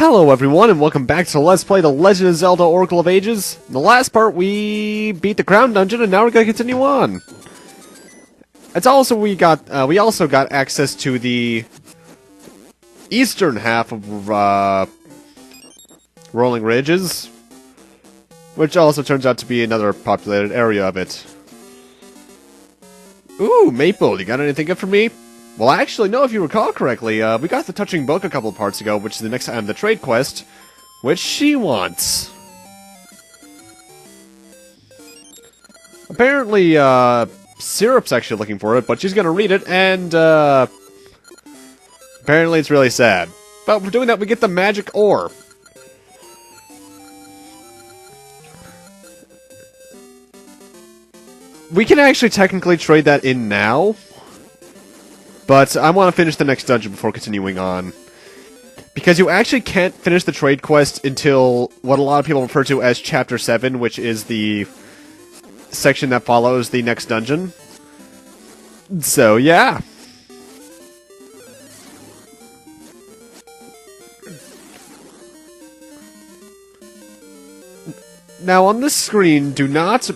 Hello everyone, and welcome back to Let's Play The Legend of Zelda Oracle of Ages. In the last part, we beat the Crown Dungeon, and now we're gonna continue on. It's also we also got access to the eastern half of Rolling Ridges, which also turns out to be another populated area of it. Ooh, Maple, you got anything good for me? Well, actually, no, if you recall correctly, we got the Touching Book a couple of parts ago, which is the next time the trade quest, which she wants. Apparently, Syrup's actually looking for it, but she's gonna read it, and, apparently it's really sad. But for doing that, we get the magic ore. We can actually technically trade that in now. But I want to finish the next dungeon before continuing on. Because you actually can't finish the trade quest until what a lot of people refer to as Chapter 7, which is the section that follows the next dungeon. So, yeah. Now, on this screen, do not...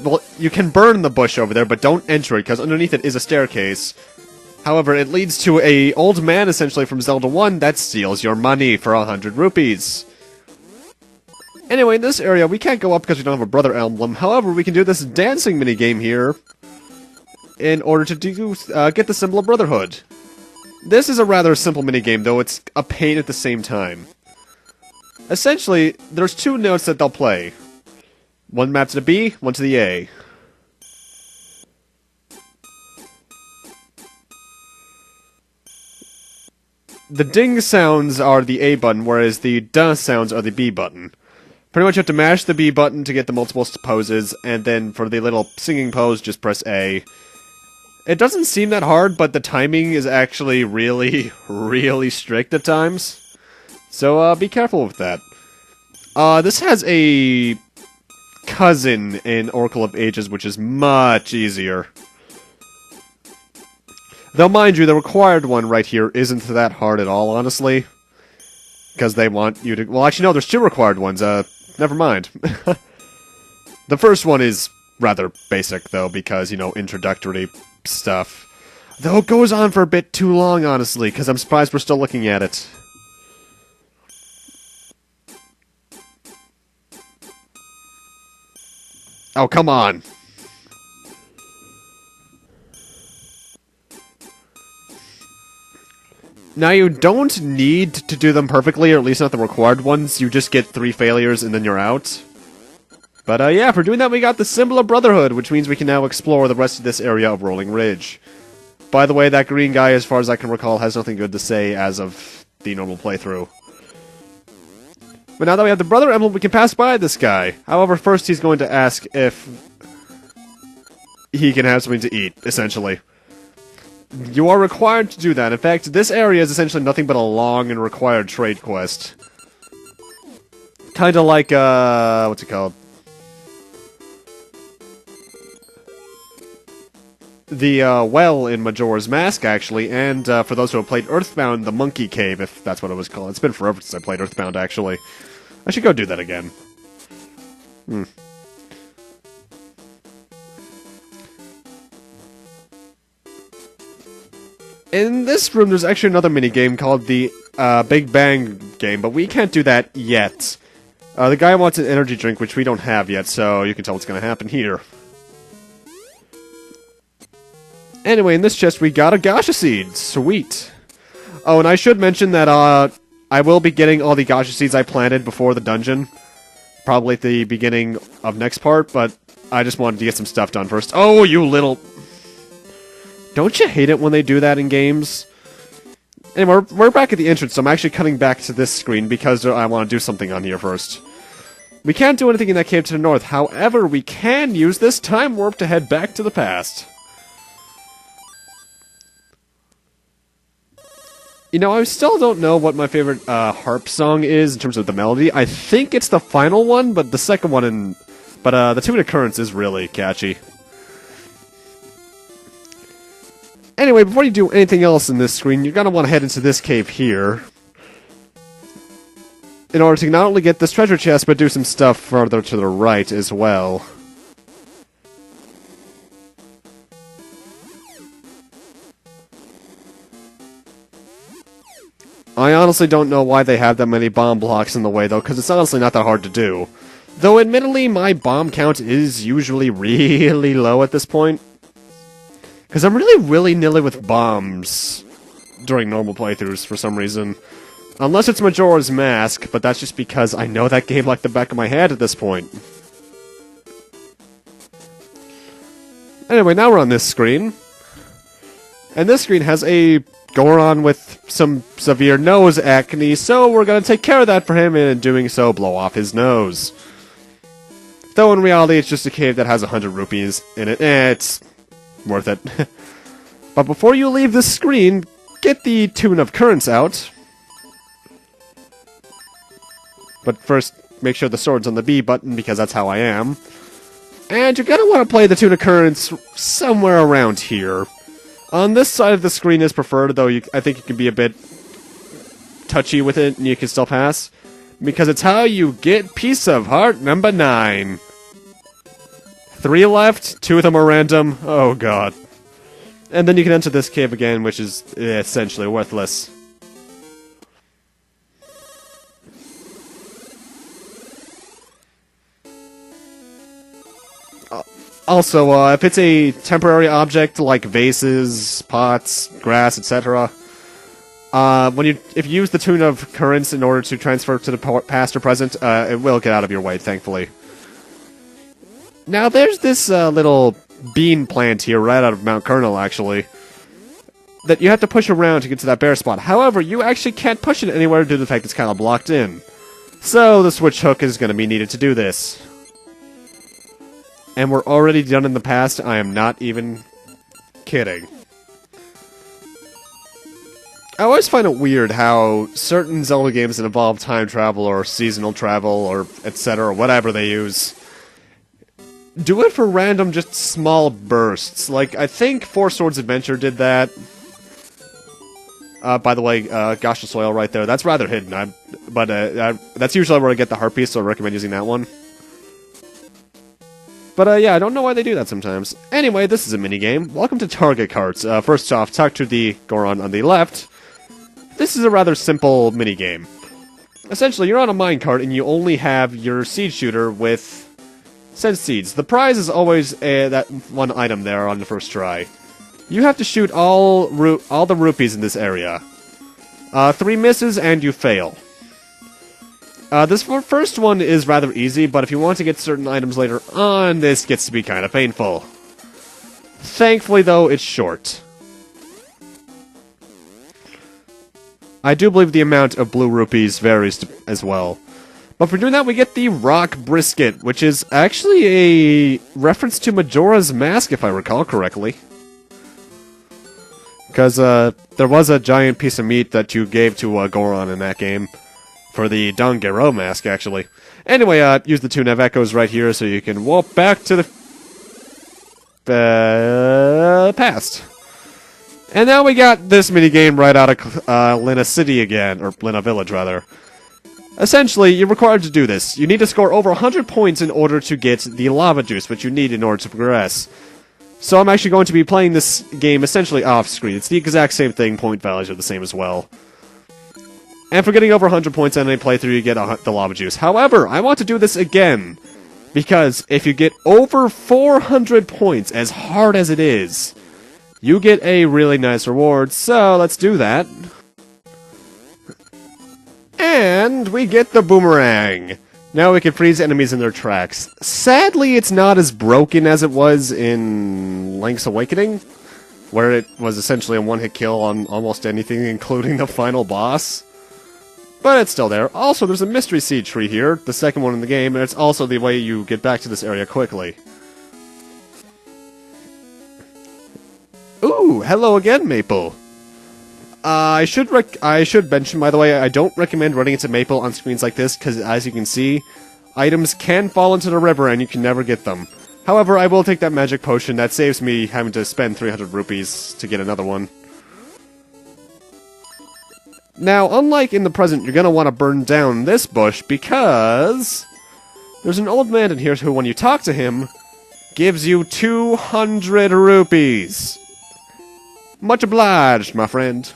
well, you can burn the bush over there, but don't enter it, because underneath it is a staircase. However, it leads to a old man, essentially, from Zelda 1 that steals your money for 100 rupees. Anyway, in this area, we can't go up because we don't have a brother emblem. However, we can do this dancing minigame here in order to get the symbol of brotherhood. This is a rather simple minigame, though it's a pain at the same time. Essentially, there's two notes that they'll play. One mapped to the B, one to the A. The ding sounds are the A button, whereas the duh sounds are the B button. Pretty much you have to mash the B button to get the multiple poses, and then for the little singing pose, just press A. It doesn't seem that hard, but the timing is actually really, really strict at times. So, be careful with that. This has a cousin in Oracle of Ages, which is much easier. Though, mind you, the required one right here isn't that hard at all, honestly. Because they want you to... well, actually, no, there's two required ones. Never mind. The first one is rather basic, though, because, you know, introductory stuff. Though it goes on for a bit too long, honestly, because I'm surprised we're still looking at it. Oh, come on. Now, you don't need to do them perfectly, or at least not the required ones. You just get 3 failures and then you're out. But, yeah, for doing that, we got the Symbol of Brotherhood, which means we can now explore the rest of this area of Rolling Ridge. By the way, that green guy, as far as I can recall, has nothing good to say as of the normal playthrough. But now that we have the Brother Emblem, we can pass by this guy. However, first he's going to ask if he can have something to eat, essentially. You are required to do that. In fact, this area is essentially nothing but a long and required trade quest. Kinda like, what's it called? The, well in Majora's Mask, actually, and, for those who have played Earthbound, the Monkey Cave, if that's what it was called. It's been forever since I played Earthbound, actually. I should go do that again. In this room, there's actually another minigame called the Big Bang game, but we can't do that yet. The guy wants an energy drink, which we don't have yet, so you can tell what's going to happen here. Anyway, in this chest, we got a Gacha Seed. Sweet. Oh, and I should mention that I will be getting all the Gacha Seeds I planted before the dungeon. Probably at the beginning of next part, but I just wanted to get some stuff done first. Oh, you little... Don't you hate it when they do that in games? Anyway, we're back at the entrance, so I'm actually cutting back to this screen because I want to do something on here first. We can't do anything in that cave to the north, however, we can use this time warp to head back to the past. You know, I still don't know what my favorite harp song is in terms of the melody. I think it's the final one, but the second one the Two in Occurrence is really catchy. Anyway, before you do anything else in this screen, you're going to want to head into this cave here. in order to not only get this treasure chest, but do some stuff further to the right as well. I honestly don't know why they have that many bomb blocks in the way, though, because it's honestly not that hard to do. Though, admittedly, my bomb count is usually really low at this point. Because I'm really willy-nilly with bombs during normal playthroughs for some reason. Unless it's Majora's Mask, but that's just because I know that game like the back of my hand at this point. Anyway, now we're on this screen. And this screen has a Goron with some severe nose acne, so we're gonna take care of that for him, and in doing so, blow off his nose. Though in reality, it's just a cave that has 100 rupees in it. It's worth it. But before you leave this screen, get the Tune of Currents out. But first, make sure the sword's on the B button, because that's how I am. And you're gonna want to play the Tune of Currents somewhere around here. On this side of the screen is preferred, though I think you can be a bit touchy with it, and you can still pass. Because it's how you get Piece of Heart number 9. 3 left, 2 of them are random. Oh god. And then you can enter this cave again, which is essentially worthless. Also, if it's a temporary object like vases, pots, grass, etc., if you use the Tune of Currents in order to transfer to the past or present, it will get out of your way, thankfully. Now, there's this little bean plant here, right out of Mount Colonel, actually, that you have to push around to get to that bare spot. However, you actually can't push it anywhere due to the fact it's kind of blocked in. So, the switch hook is going to be needed to do this. And we're already done in the past. I am not even kidding. I always find it weird how certain Zelda games that involve time travel or seasonal travel or etc. or whatever they use do it for random, just small bursts. Like, I think Four Swords Adventure did that. By the way, Gosh of Soil right there. That's rather hidden. But that's usually where I get the heart piece, so I recommend using that one. But yeah, I don't know why they do that sometimes. Anyway, this is a minigame. Welcome to Target Carts. First off, talk to the Goron on the left. This is a rather simple minigame. Essentially, you're on a minecart and you only have your seed shooter with sense seeds. The prize is always that one item there on the first try. You have to shoot all the rupees in this area. 3 misses and you fail. This first one is rather easy, but if you want to get certain items later on, this gets to be kind of painful. Thankfully, though, it's short. I do believe the amount of blue rupees varies as well. But for doing that, we get the Rock Brisket, which is actually a reference to Majora's Mask, if I recall correctly. Because there was a giant piece of meat that you gave to Goron in that game. For the Don Gero mask, actually. Anyway, use the Tune of Echoes right here so you can walk back to the past. And now we got this minigame right out of Lina City again, or Lina Village, rather. Essentially, you're required to do this. You need to score over 100 points in order to get the lava juice, which you need in order to progress. So I'm actually going to be playing this game essentially off-screen. It's the exact same thing, point values are the same as well. And for getting over 100 points on any playthrough, you get the lava juice. However, I want to do this again, because if you get over 400 points, as hard as it is, you get a really nice reward, so let's do that. And we get the boomerang. Now we can freeze enemies in their tracks. Sadly, it's not as broken as it was in Link's Awakening, where it was essentially a one-hit kill on almost anything, including the final boss. But it's still there. Also, there's a mystery seed tree here, the second one in the game, and it's also the way you get back to this area quickly. Ooh, hello again, Maple. I should mention, by the way, I don't recommend running into Maple on screens like this, because as you can see, items can fall into the river and you can never get them. However, I will take that magic potion. That saves me having to spend 300 rupees to get another one. Now, unlike in the present, you're gonna want to burn down this bush because there's an old man in here who, when you talk to him, gives you 200 rupees. Much obliged, my friend.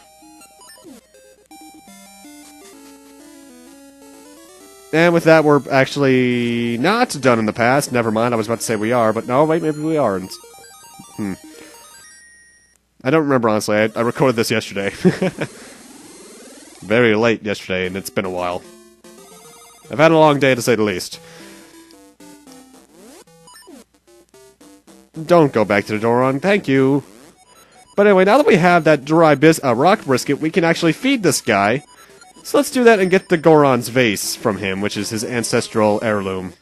And with that, we're actually not done in the past. Never mind, I was about to say we are, but no, wait, maybe we aren't. I don't remember, honestly. I recorded this yesterday. Very late yesterday, and it's been a while. I've had a long day, to say the least. Don't go back to the Goron, thank you. But anyway, now that we have that dry rock brisket, we can actually feed this guy. So let's do that and get the Goron's vase from him, which is his ancestral heirloom.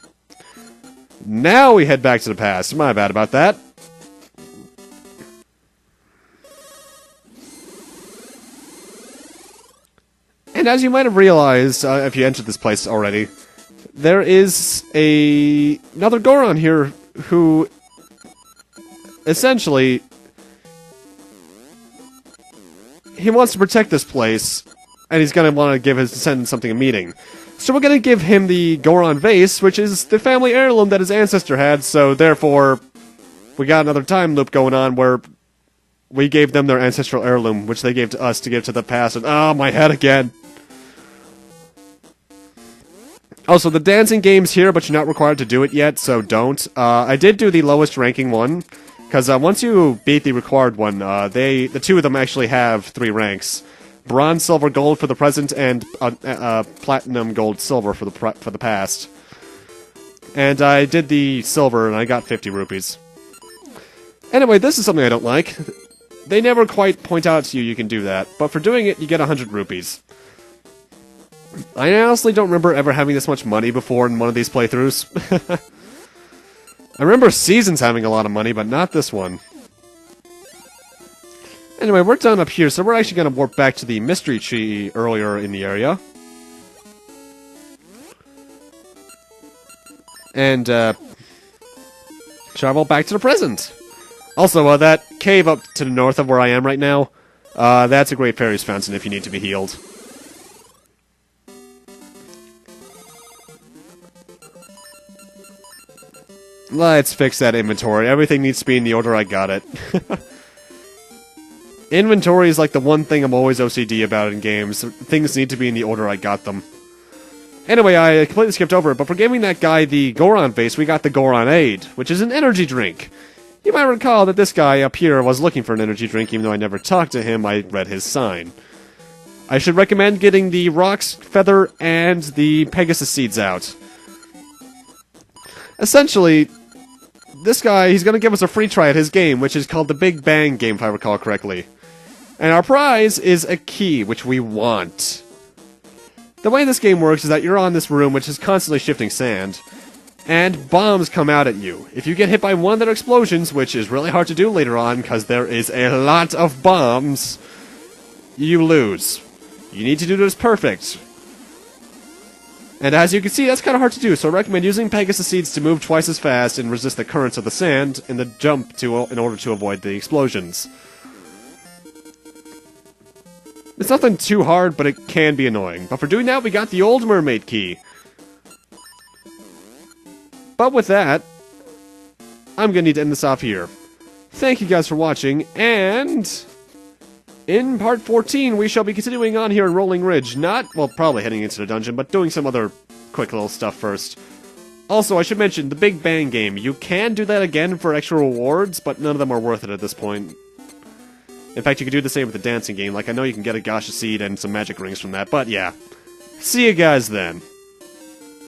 Now we head back to the past. My bad about that. And as you might have realized, if you entered this place already, there is another Goron here who essentially he wants to protect this place, and he's going to want to give his descendants something a meeting. So we're going to give him the Goron vase, which is the family heirloom that his ancestor had, so therefore we got another time loop going on where we gave them their ancestral heirloom, which they gave to us to give to the past, and oh, my head again. Also, the dancing game's here, but you're not required to do it yet, so don't. I did do the lowest ranking one, because once you beat the required one, the two of them actually have 3 ranks. Bronze, silver, gold for the present, and platinum, gold, silver for the past. And I did the silver, and I got 50 rupees. Anyway, this is something I don't like. They never quite point out to you you can do that, but for doing it, you get 100 rupees. I honestly don't remember ever having this much money before in one of these playthroughs. I remember Seasons having a lot of money, but not this one. Anyway, we're done up here, so we're actually going to warp back to the mystery tree earlier in the area. And, travel back to the present. Also, that cave up to the north of where I am right now, that's a Great Fairy's Fountain if you need to be healed. Let's fix that inventory. Everything needs to be in the order I got it. Inventory is like the one thing I'm always OCD about in games. Things need to be in the order I got them. Anyway, I completely skipped over it, but for giving that guy the Goron vase, we got the Goron Aid, which is an energy drink. You might recall that this guy up here was looking for an energy drink, even though I never talked to him, I read his sign. I should recommend getting the Rock's Feather and the Pegasus Seeds out. Essentially, this guy, he's going to give us a free try at his game, which is called the Big Bang game, if I recall correctly. And our prize is a key, which we want. The way this game works is that you're on this room, which is constantly shifting sand, and bombs come out at you. If you get hit by one of their explosions, which is really hard to do later on, because there is a lot of bombs, you lose. You need to do this perfect. And as you can see, that's kind of hard to do, so I recommend using Pegasus Seeds to move twice as fast and resist the currents of the sand in the jump in order to avoid the explosions. It's nothing too hard, but it can be annoying. But for doing that, we got the Old Mermaid Key. But with that, I'm going to need to end this off here. Thank you guys for watching, and in part 14, we shall be continuing on here in Rolling Ridge. Probably heading into the dungeon, but doing some other quick little stuff first. Also, I should mention, the Big Bang game. You can do that again for extra rewards, but none of them are worth it at this point. In fact, you could do the same with the dancing game. Like, I know you can get a Gacha Seed and some magic rings from that, but yeah. See you guys then.